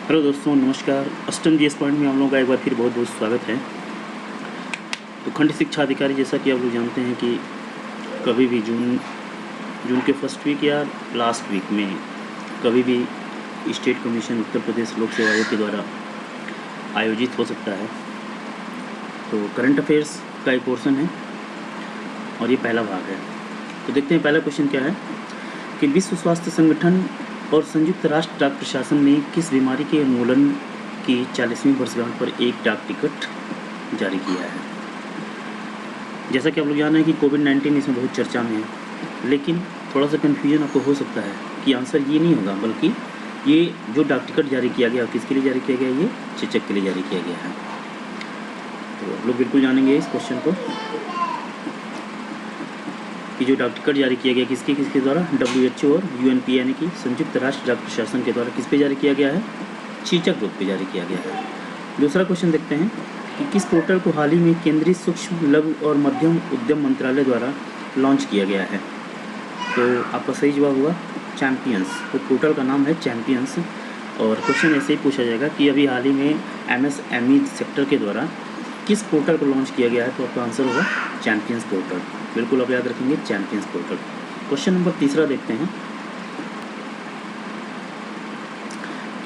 Hello दोस्तों, नमस्कार। अष्टम जीएस पॉइंट में हम लोगों का एक बार फिर बहुत बहुत स्वागत है। तो खंड शिक्षा अधिकारी, जैसा कि आप लोग जानते हैं कि कभी भी जून के फर्स्ट वीक या लास्ट वीक में कभी भी स्टेट कमीशन उत्तर प्रदेश लोक सेवा आयोग के द्वारा आयोजित हो सकता है। तो करंट अफेयर्स का एक पोर्शन है और ये पहला भाग है। तो देखते हैं पहला क्वेश्चन क्या है कि विश्व स्वास्थ्य संगठन और संयुक्त राष्ट्र डाक प्रशासन ने किस बीमारी के उन्मूलन की 40वीं वर्षगांठ पर एक डाक टिकट जारी किया है। जैसा कि आप लोग जान रहे हैं कि कोविड-19 इसमें बहुत चर्चा में है, लेकिन थोड़ा सा कन्फ्यूजन आपको हो सकता है कि आंसर ये नहीं होगा, बल्कि ये जो डाक टिकट जारी किया गया किसके लिए जारी किया गया, ये चेचक के लिए जारी किया गया है। तो आप लोग बिल्कुल जानेंगे इस क्वेश्चन को कि जो डाक टिकट जारी किया गया किसके द्वारा, WHO और UNP यानी कि संयुक्त राष्ट्र डाक प्रशासन के द्वारा किस पे जारी किया गया है, चेचक ग्रुप पे जारी किया गया है। दूसरा क्वेश्चन देखते हैं कि किस पोर्टल को हाल ही में केंद्रीय सूक्ष्म लघु और मध्यम उद्यम मंत्रालय द्वारा लॉन्च किया गया है। तो आपका सही जवाब हुआ चैम्पियंस। तो पोर्टल का नाम है चैम्पियंस। और क्वेश्चन ऐसे ही पूछा जाएगा कि अभी हाल ही में MSME सेक्टर के द्वारा किस पोर्टल को लॉन्च किया गया है, तो आपका आंसर होगा चैम्पियंस पोर्टल। बिल्कुल आप याद रखेंगे चैम्पियंस पोर्टल। क्वेश्चन नंबर तीसरा देखते हैं,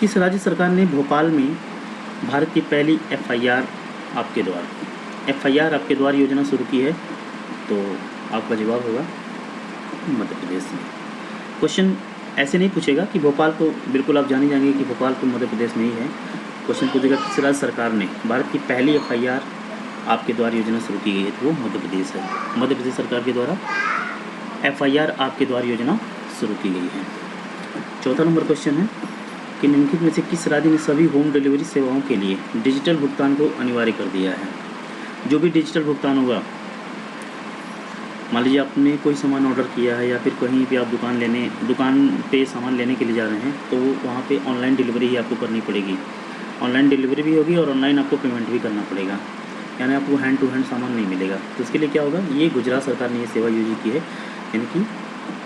किस राज्य सरकार ने भोपाल में भारत की पहली FIR आपके द्वार योजना शुरू की है, तो आपका जवाब होगा मध्य प्रदेश में। क्वेश्चन ऐसे नहीं पूछेगा कि भोपाल, तो बिल्कुल आप जान ही जाएंगे कि भोपाल तो मध्य प्रदेश में ही है। क्वेश्चन पूछेगा किस राज्य सरकार ने भारत की पहली FIR आपके द्वार योजना शुरू की गई है, तो वो मध्य प्रदेश है। मध्य प्रदेश सरकार के द्वारा FIR आपके द्वार योजना शुरू की गई है। चौथा नंबर क्वेश्चन है कि निम्नलिखित में से किस राज्य ने सभी होम डिलीवरी सेवाओं के लिए डिजिटल भुगतान को अनिवार्य कर दिया है। जो भी डिजिटल भुगतान होगा, मान लीजिए आपने कोई सामान ऑर्डर किया है या फिर कहीं भी आप दुकान पे सामान लेने के लिए जा रहे हैं, तो वहाँ पे ऑनलाइन डिलीवरी ही आपको करनी पड़ेगी। ऑनलाइन डिलीवरी भी होगी और ऑनलाइन आपको पेमेंट भी करना पड़ेगा, यानी आपको हैंड टू हैंड सामान नहीं मिलेगा। तो उसके लिए क्या होगा, ये गुजरात सरकार ने ये सेवा यूज की है, यानी कि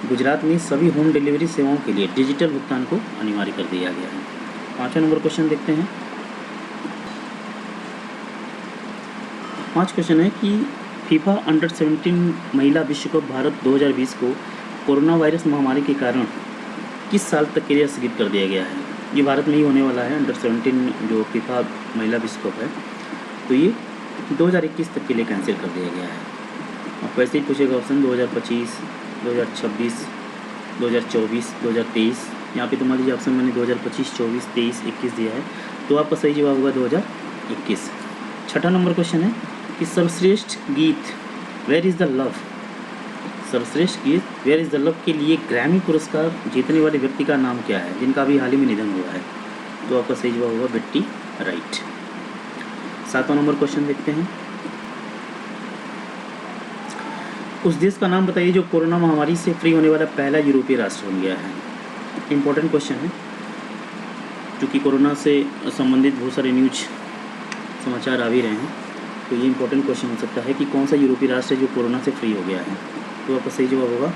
गुजरात में सभी होम डिलीवरी सेवाओं के लिए डिजिटल भुगतान को अनिवार्य कर दिया गया है। पाँचवें नंबर क्वेश्चन देखते हैं। 5 क्वेश्चन है कि फीफा अंडर 17 महिला विश्व कप भारत 2020 को कोरोना वायरस महामारी के कारण किस साल तक के लिए स्थगित कर दिया गया है। ये भारत में ही होने वाला है, अंडर 17 जो फीफा महिला विश्व कप है, तो ये 2021 तक के लिए कैंसिल कर दिया गया है। आपको ऐसे ही पूछेगा ऑप्शन 2025, 2026, 2024, 2023। यहाँ पे तो मान लीजिए ऑप्शन मैंने 2025, 24, 23, 21 दिया है, तो आपका सही जवाब होगा 2021। छठा नंबर क्वेश्चन है कि सर्वश्रेष्ठ गीत वेयर इज़ द लव के लिए ग्रैमी पुरस्कार जीतने वाले व्यक्ति का नाम क्या है, जिनका अभी हाल ही में निधन हुआ है, तो आपका सही जवाब होगा बेट्टी राइट। 7वां नंबर क्वेश्चन देखते हैं, उस देश का नाम बताइए जो कोरोना महामारी से फ्री होने वाला पहला यूरोपीय राष्ट्र बन गया है। इंपॉर्टेंट क्वेश्चन है, क्योंकि कोरोना से संबंधित बहुत सारे न्यूज समाचार आ भी रहे हैं, तो ये इंपॉर्टेंट क्वेश्चन हो सकता है कि कौन सा यूरोपीय राष्ट्र है जो कोरोना से फ्री हो गया है, तो आपका सही जवाब होगा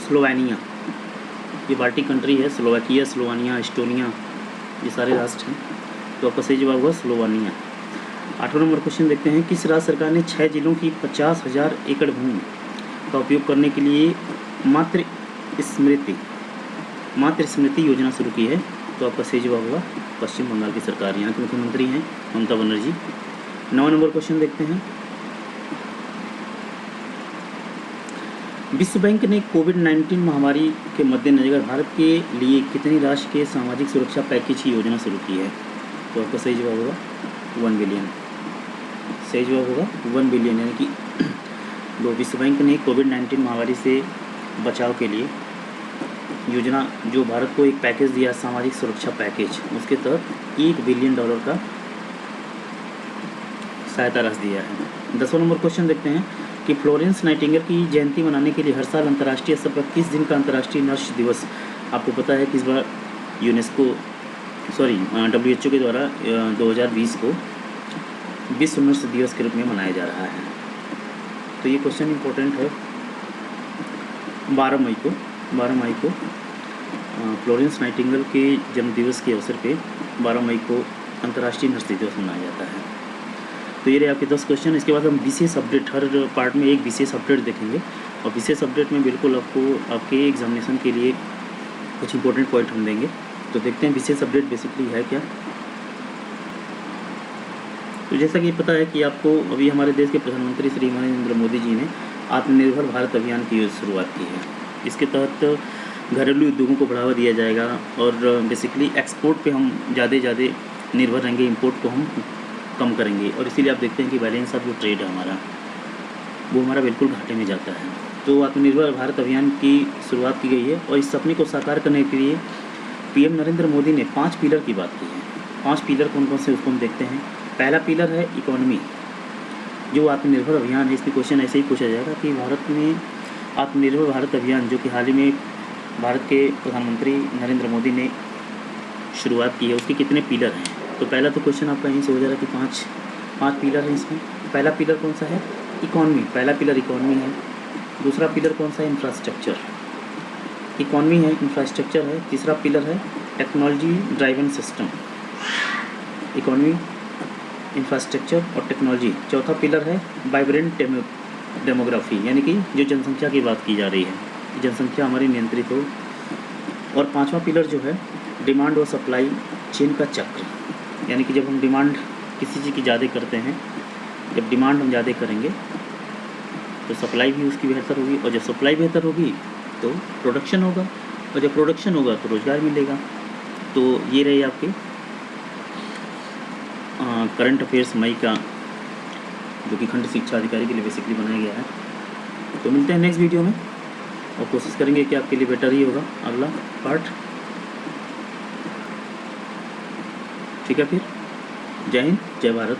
स्लोवेनिया। ये बाल्टिक कंट्री है, स्लोवाकिया, स्लोवानिया, एस्टोनिया, ये सारे राष्ट्र हैं, तो आपका सही जवाब होगा स्लोवानिया। 8वां नंबर क्वेश्चन देखते हैं, किस राज्य सरकार ने 6 जिलों की 50,000 एकड़ भूमि का उपयोग करने के लिए मातृ स्मृति योजना शुरू की है, तो आपका सही जवाब होगा पश्चिम बंगाल की सरकार। यहाँ के मुख्यमंत्री हैं ममता बनर्जी। 9वां नंबर क्वेश्चन देखते हैं, विश्व बैंक ने कोविड-19 महामारी के मद्देनजर भारत के लिए कितनी राशि के सामाजिक सुरक्षा पैकेज की योजना शुरू की है, तो आपका सही जवाब होगा 1 बिलियन। सही जवाब होगा 1 बिलियन, यानी कि जो विश्व बैंक ने कोविड-19 महामारी से बचाव के लिए योजना, जो भारत को एक पैकेज दिया, सामाजिक सुरक्षा पैकेज, उसके तहत $1 बिलियन का सहायता राशि दिया है। 10वां नंबर क्वेश्चन देखते हैं कि फ्लोरेंस नाइटिंगेल की जयंती मनाने के लिए हर साल अंतर्राष्ट्रीय स्तर पर किस दिन का अंतर्राष्ट्रीय नर्स दिवस, आपको पता है कि इस बार WHO के द्वारा 2020 को विश्व नर्स दिवस के रूप में मनाया जा रहा है। तो ये क्वेश्चन इंपॉर्टेंट है 12 मई को फ्लोरेंस नाइटिंगेल के जन्मदिवस के अवसर पे 12 मई को अंतर्राष्ट्रीय नर्सिंग दिवस मनाया जाता है। तो ये रहे आपके 10 क्वेश्चन। इसके बाद हम विशेष अपडेट, हर पार्ट में एक विशेष अपडेट देखेंगे और विशेष अपडेट में बिल्कुल आपको आपके एग्जामिनेशन के लिए कुछ इंपॉर्टेंट पॉइंट हम देंगे। तो देखते हैं विशेष अपडेट बेसिकली है क्या। तो जैसा कि पता है कि आपको अभी हमारे देश के प्रधानमंत्री श्री नरेंद्र मोदी जी ने आत्मनिर्भर भारत अभियान की शुरुआत की है। इसके तहत घरेलू उद्योगों को बढ़ावा दिया जाएगा और बेसिकली एक्सपोर्ट पे हम ज़्यादा निर्भर रहेंगे, इंपोर्ट को हम कम करेंगे। और इसीलिए आप देखते हैं कि बैलेंस ऑफ जो ट्रेड है हमारा, वो हमारा बिल्कुल घाटे में जाता है। तो आत्मनिर्भर भारत अभियान की शुरुआत की गई है और इस सपने को साकार करने के लिए पीएम नरेंद्र मोदी ने 5 पिलर की बात की है। 5 पिलर कौन कौन से उसको हम देखते हैं। पहला पिलर है इकोनॉमी। जो आत्मनिर्भर अभियान है, इसमें क्वेश्चन ऐसे ही पूछा जाएगा कि भारत में आत्मनिर्भर भारत अभियान जो कि हाल ही में भारत के प्रधानमंत्री नरेंद्र मोदी ने शुरुआत की है, उसके कितने पिलर हैं। तो पहला तो क्वेश्चन आपका यहीं से हो जाएगा कि पाँच पिलर हैं इसमें। पहला पिलर कौन सा है, इकॉनमी। पहला पिलर इकॉनमी है। दूसरा पिलर कौन सा है, इंफ्रास्ट्रक्चर। इकॉनमी है, इंफ्रास्ट्रक्चर है। तीसरा पिलर है technology driven system. Economy, infrastructure और टेक्नोलॉजी। चौथा पिलर है वाइब्रेंट डेमोग्राफी, यानी कि जो जनसंख्या की बात की जा रही है, जनसंख्या हमारी नियंत्रित हो। और पांचवा पिलर जो है डिमांड और सप्लाई चेन का चक्र, यानी कि जब हम डिमांड किसी चीज़ की ज़्यादा करते हैं, जब डिमांड हम ज़्यादा करेंगे तो सप्लाई भी उसकी बेहतर होगी, और जब सप्लाई बेहतर होगी तो प्रोडक्शन होगा, और जब प्रोडक्शन होगा तो रोज़गार मिलेगा। तो ये रहे आपके करंट अफेयर्स मई का, जो कि खंड शिक्षा अधिकारी के लिए बेसिकली बनाया गया है। तो मिलते हैं नेक्स्ट वीडियो में और कोशिश करेंगे कि आपके लिए बेटर ही होगा अगला पार्ट। ठीक है, फिर जय हिंद, जय भारत।